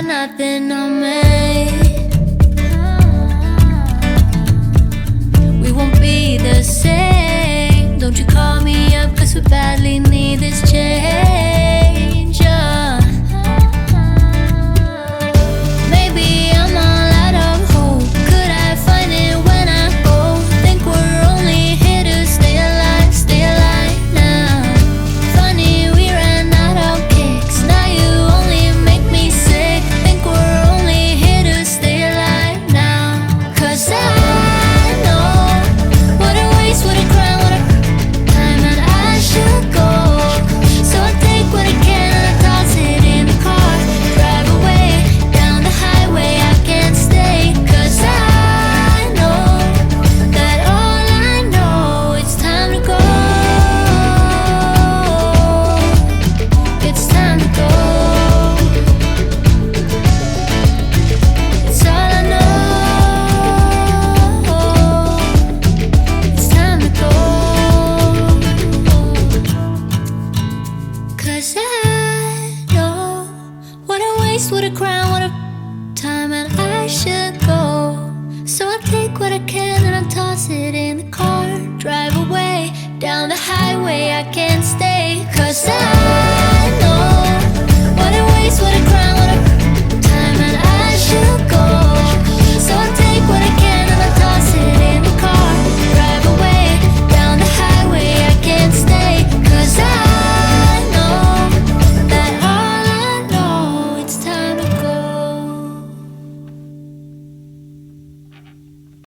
nothing on me. We won't be the same. Don't you call me up, 'cause we badly need this change, yeah. Maybe I'm all out of hope. Could I find it when I go? Think we're only here to stay alive now. Funny, we ran out of kicks. Now you only make me sick. Think we're only here to stay alive now. 'Cause I know what a waste, what a crime, what a time that I should go. So I take what I can and I toss it in the car. Drive away down the highway, I can't stay. 'Cause I know that all I know, it's time to go. It's time to go. It's all I know. It's time to go. 'Cause I know what a waste, what a crime,